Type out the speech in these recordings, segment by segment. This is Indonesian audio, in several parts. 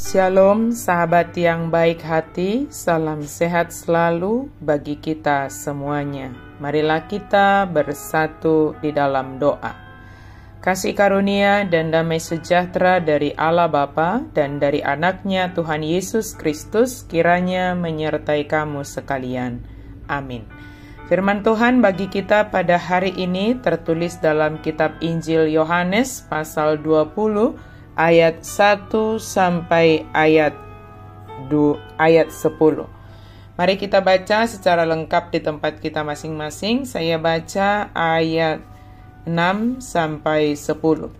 Shalom sahabat yang baik hati, salam sehat selalu bagi kita semuanya. Marilah kita bersatu di dalam doa. Kasih karunia dan damai sejahtera dari Allah Bapa dan dari anaknya Tuhan Yesus Kristus kiranya menyertai kamu sekalian. Amin. Firman Tuhan bagi kita pada hari ini tertulis dalam kitab Injil Yohanes pasal 20 ayat 1 sampai ayat 10. Mari kita baca secara lengkap di tempat kita masing-masing. Saya baca ayat 6 sampai 10.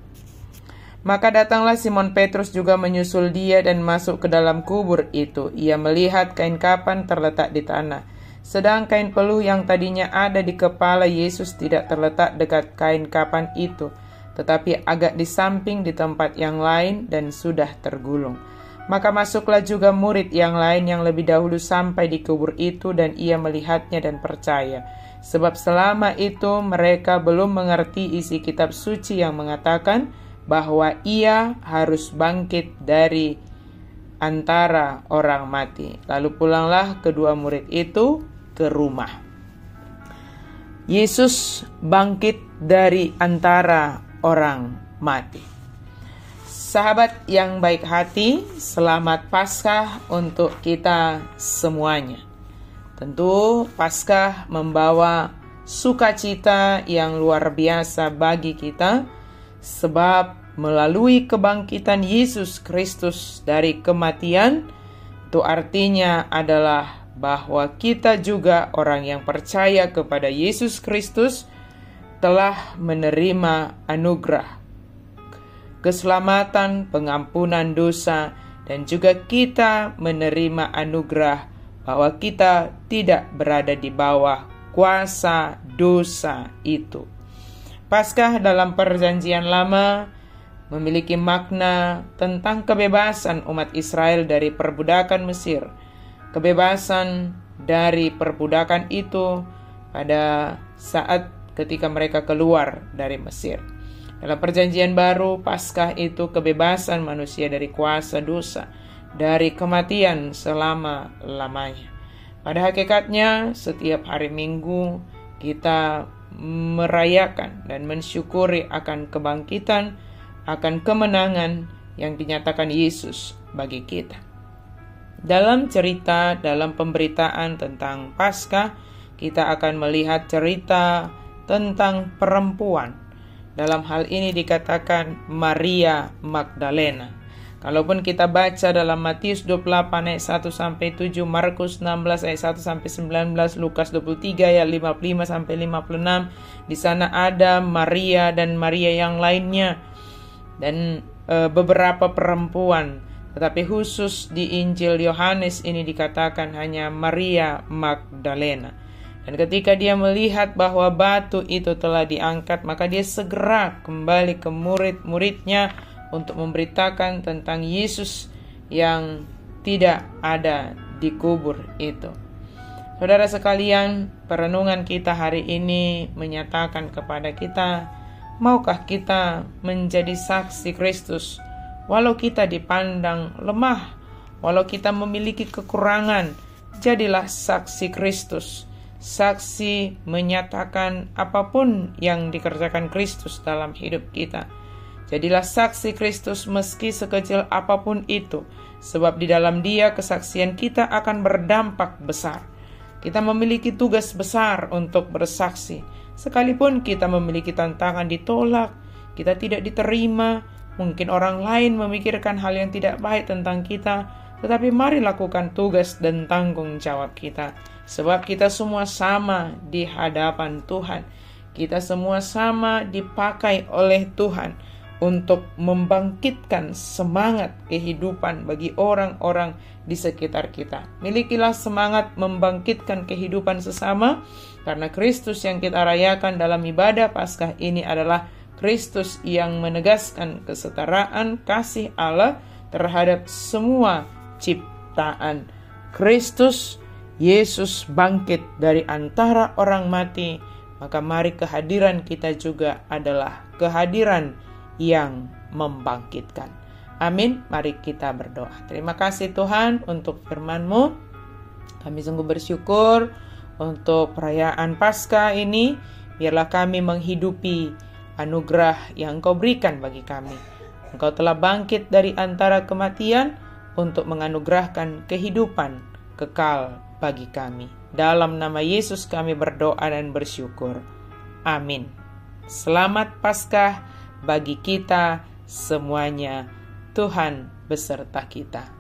Maka datanglah Simon Petrus juga menyusul dia dan masuk ke dalam kubur itu. Ia melihat kain kapan terletak di tanah. Sedang kain peluh yang tadinya ada di kepala Yesus tidak terletak dekat kain kapan itu, tetapi agak di samping di tempat yang lain dan sudah tergulung. Maka masuklah juga murid yang lain yang lebih dahulu sampai di kubur itu, dan ia melihatnya dan percaya. Sebab selama itu mereka belum mengerti isi kitab suci yang mengatakan bahwa ia harus bangkit dari antara orang mati. Lalu pulanglah kedua murid itu ke rumah. Yesus bangkit dari antara orang mati. Sahabat yang baik hati, selamat Paskah untuk kita semuanya. Tentu Paskah membawa sukacita yang luar biasa bagi kita, sebab melalui kebangkitan Yesus Kristus dari kematian, itu artinya adalah bahwa kita juga orang yang percaya kepada Yesus Kristus telah menerima anugerah keselamatan, pengampunan dosa, dan juga kita menerima anugerah bahwa kita tidak berada di bawah kuasa dosa itu. Paskah dalam Perjanjian Lama memiliki makna tentang kebebasan umat Israel dari perbudakan Mesir. Kebebasan dari perbudakan itu pada saat ketika mereka keluar dari Mesir. Dalam Perjanjian Baru, Paskah itu kebebasan manusia dari kuasa dosa, dari kematian selama-lamanya. Pada hakikatnya, setiap hari Minggu kita merayakan dan mensyukuri akan kebangkitan, akan kemenangan yang dinyatakan Yesus bagi kita. Dalam pemberitaan tentang Paskah, kita akan melihat cerita tentang perempuan. Dalam hal ini dikatakan Maria Magdalena. Kalaupun kita baca dalam Matius 28 ayat 1 sampai 7, Markus 16 ayat 1 sampai 19, Lukas 23 ayat 55 sampai 56, di sana ada Maria dan Maria yang lainnya dan beberapa perempuan. Tetapi khusus di Injil Yohanes ini dikatakan hanya Maria Magdalena. Dan ketika dia melihat bahwa batu itu telah diangkat, maka dia segera kembali ke murid-muridnya untuk memberitakan tentang Yesus yang tidak ada di kubur itu. Saudara sekalian, perenungan kita hari ini menyatakan kepada kita, maukah kita menjadi saksi Kristus? Walau kita dipandang lemah, walau kita memiliki kekurangan, jadilah saksi Kristus. Saksi menyatakan apapun yang dikerjakan Kristus dalam hidup kita. Jadilah saksi Kristus meski sekecil apapun itu, sebab di dalam Dia kesaksian kita akan berdampak besar. Kita memiliki tugas besar untuk bersaksi. Sekalipun kita memiliki tantangan ditolak, kita tidak diterima, mungkin orang lain memikirkan hal yang tidak baik tentang kita, tetapi mari lakukan tugas dan tanggung jawab kita. Sebab kita semua sama di hadapan Tuhan. Kita semua sama dipakai oleh Tuhan untuk membangkitkan semangat kehidupan bagi orang-orang di sekitar kita. Milikilah semangat membangkitkan kehidupan sesama, karena Kristus yang kita rayakan dalam ibadah Paskah ini adalah Kristus yang menegaskan kesetaraan kasih Allah terhadap semua ciptaan. Kristus Yesus bangkit dari antara orang mati, maka mari kehadiran kita juga adalah kehadiran yang membangkitkan. Amin. Mari kita berdoa. Terima kasih Tuhan untuk firman-Mu. Kami sungguh bersyukur untuk perayaan Paskah ini. Biarlah kami menghidupi anugerah yang Engkau berikan bagi kami. Engkau telah bangkit dari antara kematian untuk menganugerahkan kehidupan kekal bagi kami. Dalam nama Yesus kami berdoa dan bersyukur. Amin. Selamat Paskah bagi kita semuanya. Tuhan beserta kita.